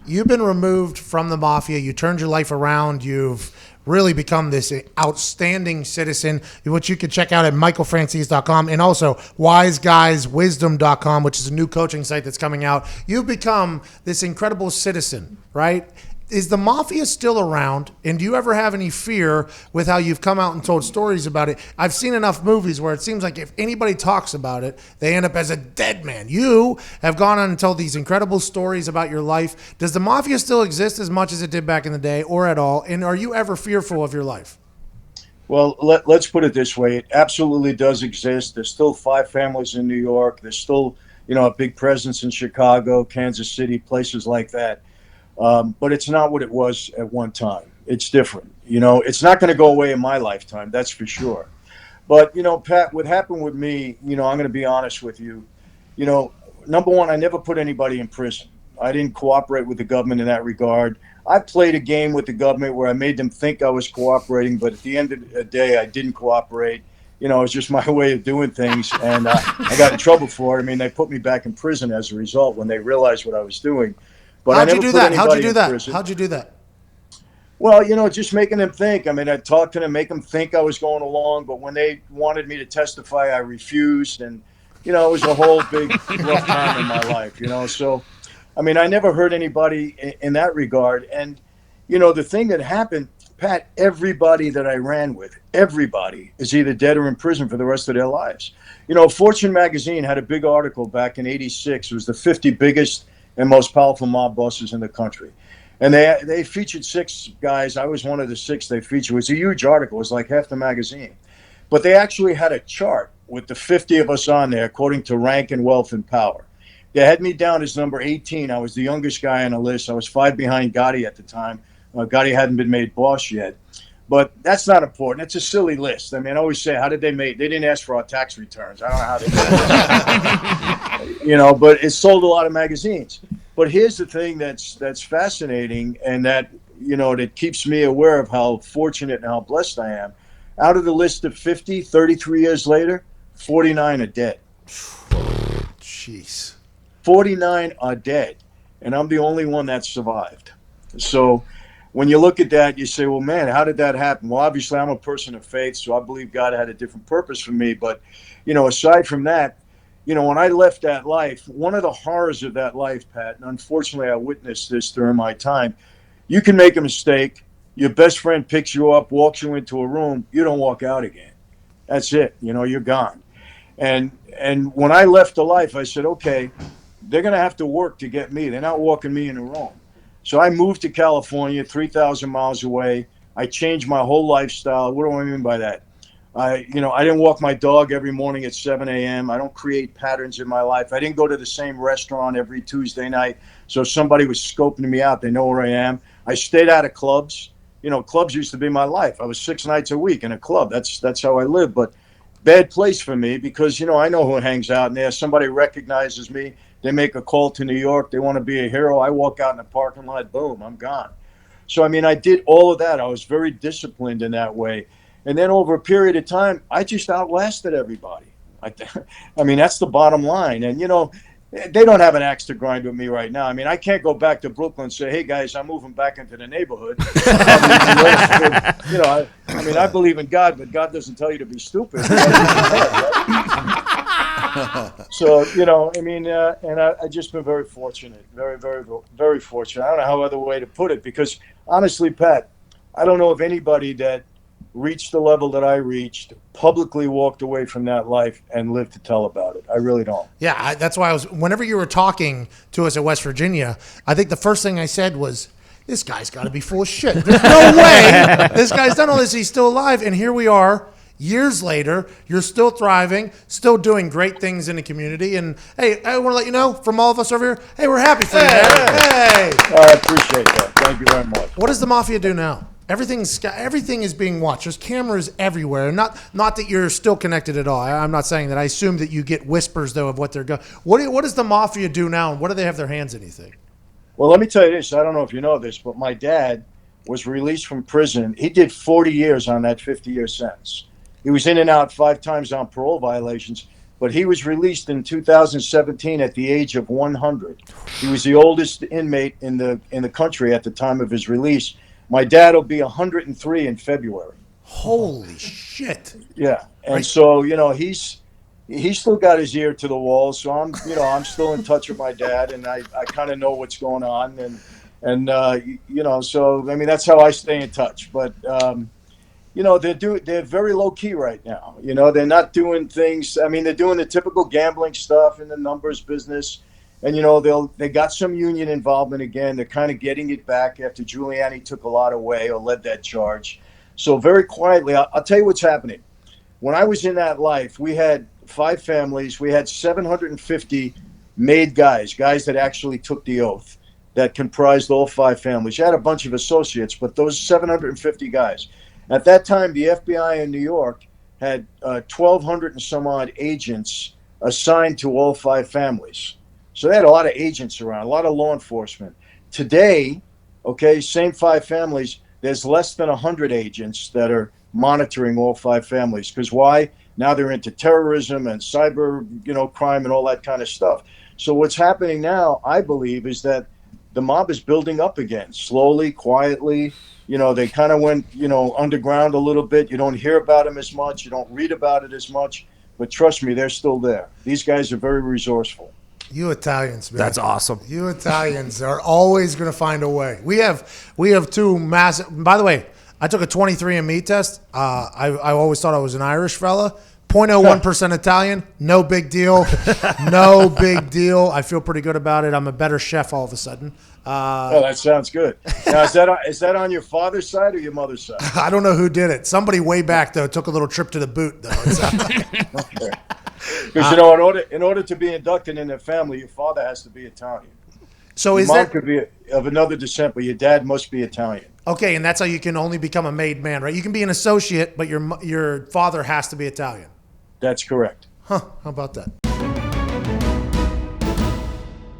you've been removed from the mafia. You turned your life around. You've really become this outstanding citizen, which you can check out at michaelfranzese.com and also wiseguyswisdom.com, which is a new coaching site that's coming out. You've become this incredible citizen, right? Is the mafia still around? And do you ever have any fear with how you've come out and told stories about it? I've seen enough movies where it seems like if anybody talks about it, they end up as a dead man. You have gone on and told these incredible stories about your life. Does the mafia still exist as much as it did back in the day or at all? And are you ever fearful of your life? Well, let's put it this way. It absolutely does exist. There's still 5 families in New York. There's still, a big presence in Chicago, Kansas City, places like that. But it's not what it was at one time. It's different. It's not going to go away in my lifetime, that's for sure. But, Pat, what happened with me, I'm going to be honest with you. Number one, I never put anybody in prison. I didn't cooperate with the government in that regard. I played a game with the government where I made them think I was cooperating, but at the end of the day, I didn't cooperate. It was just my way of doing things, and I got in trouble for it. I mean, they put me back in prison as a result when they realized what I was doing. But How'd you do that? Well, just making them think. I mean, I talked to them, make them think I was going along. But when they wanted me to testify, I refused. And, it was a whole big rough time in my life, So, I mean, I never hurt anybody in that regard. And, the thing that happened, Pat, everybody that I ran with, everybody is either dead or in prison for the rest of their lives. Fortune magazine had a big article back in '86. It was the 50 biggest and most powerful mob bosses in the country. And they featured 6 guys. I was one of the 6 they featured. It was a huge article. It was like half the magazine. But they actually had a chart with the 50 of us on there according to rank and wealth and power. They had me down as number 18. I was the youngest guy on the list. I was 5 behind Gotti at the time. Gotti hadn't been made boss yet. But that's not important. It's a silly list. I mean, I always say, how did they make? They didn't ask for our tax returns. I don't know how they did it. But it sold a lot of magazines. But here's the thing that's fascinating, and that that keeps me aware of how fortunate and how blessed I am. Out of the list of 50, 33 years later, 49 are dead. Jeez. 49 are dead, and I'm the only one that survived. So when you look at that, you say, well, man, how did that happen? Well, obviously, I'm a person of faith, so I believe God had a different purpose for me. But, aside from that, when I left that life, one of the horrors of that life, Pat, and unfortunately I witnessed this during my time, you can make a mistake. Your best friend picks you up, walks you into a room. You don't walk out again. That's it. You're gone. And when I left the life, I said, okay, they're going to have to work to get me. They're not walking me in a room. So I moved to California, 3,000 miles away. I changed my whole lifestyle. What do I mean by that? I didn't walk my dog every morning at 7 a.m. I don't create patterns in my life. I didn't go to the same restaurant every Tuesday night. So if somebody was scoping me out, they know where I am. I stayed out of clubs. Clubs used to be my life. I was 6 nights a week in a club. That's how I lived. But bad place for me because, I know who hangs out in there. Somebody recognizes me. They make a call to New York. They want to be a hero. I walk out in the parking lot. Boom, I'm gone. So, I mean, I did all of that. I was very disciplined in that way. And then over a period of time, I just outlasted everybody. I mean, that's the bottom line. And, they don't have an axe to grind with me right now. I mean, I can't go back to Brooklyn and say, hey, guys, I'm moving back into the neighborhood. I believe in God, but God doesn't tell you to be stupid. So, and I've just been very fortunate, very, very, very fortunate. I don't know how other way to put it because, honestly, Pat, I don't know of anybody that reached the level that I reached, publicly walked away from that life and lived to tell about it. I really don't. Yeah, that's why whenever you were talking to us at West Virginia, I think the first thing I said was, this guy's got to be full of shit. There's no way this guy's done all this. He's still alive. And here we are. Years later, you're still thriving, still doing great things in the community. And, hey, I want to let you know, from all of us over here, hey, we're happy for you, man. Hey. I appreciate that. Thank you very much. What does the Mafia do now? Everything is being watched. There's cameras everywhere. Not that you're still connected at all. I'm not saying that. I assume that you get whispers, though, of what they're going. What does the Mafia do now, and what do they have their hands in, you think? Well, let me tell you this. I don't know if you know this, but my dad was released from prison. He did 40 years on that 50-year sentence. He was in and out 5 times on parole violations. but he was released in 2017 at the age of 100. He was the oldest inmate in the country at the time of his release. My dad will be 103 in February. Holy shit! Yeah, and Right. so he's still got his ear to the wall. So I'm still in touch with my dad, and I kind of know what's going on, and so I mean that's how I stay in touch. But they're very low key right now. They're not doing things. I mean, they're doing the typical gambling stuff in the numbers business, and they got some union involvement again. They're kind of getting it back after Giuliani took a lot away or led that charge. So very quietly, I'll tell you what's happening. When I was in that life, we had 5 families. We had 750 made guys that actually took the oath, that comprised all 5 families. You had a bunch of associates, but those 750 guys. At that time, the FBI in New York had 1,200 and some odd agents assigned to all 5 families. So they had a lot of agents around, a lot of law enforcement. Today, same 5 families, there's less than 100 agents that are monitoring all 5 families. Because why? Now they're into terrorism and cyber, crime and all that kind of stuff. So what's happening now, I believe, is that the mob is building up again, slowly, quietly. They kind of went, underground a little bit. You don't hear about them as much. You don't read about it as much. But trust me, they're still there. These guys are very resourceful. You Italians, man. That's awesome. You Italians are always going to find a way. We have 2 massive. By the way, I took a 23andMe test. I always thought I was an Irish fella. 0.01% Italian. No big deal. No big deal. I feel pretty good about it. I'm a better chef all of a sudden. That sounds good. Now, is that on your father's side or your mother's side? I don't know who did it. Somebody way back though took a little trip to the boot though. Okay. Because in order to be inducted in the family, your father has to be Italian. So your is mom that could be of another descent, but your dad must be Italian. okay? And that's how you can only become a made man, right? You can be an associate, but your father has to be Italian. That's correct. Huh? How about that?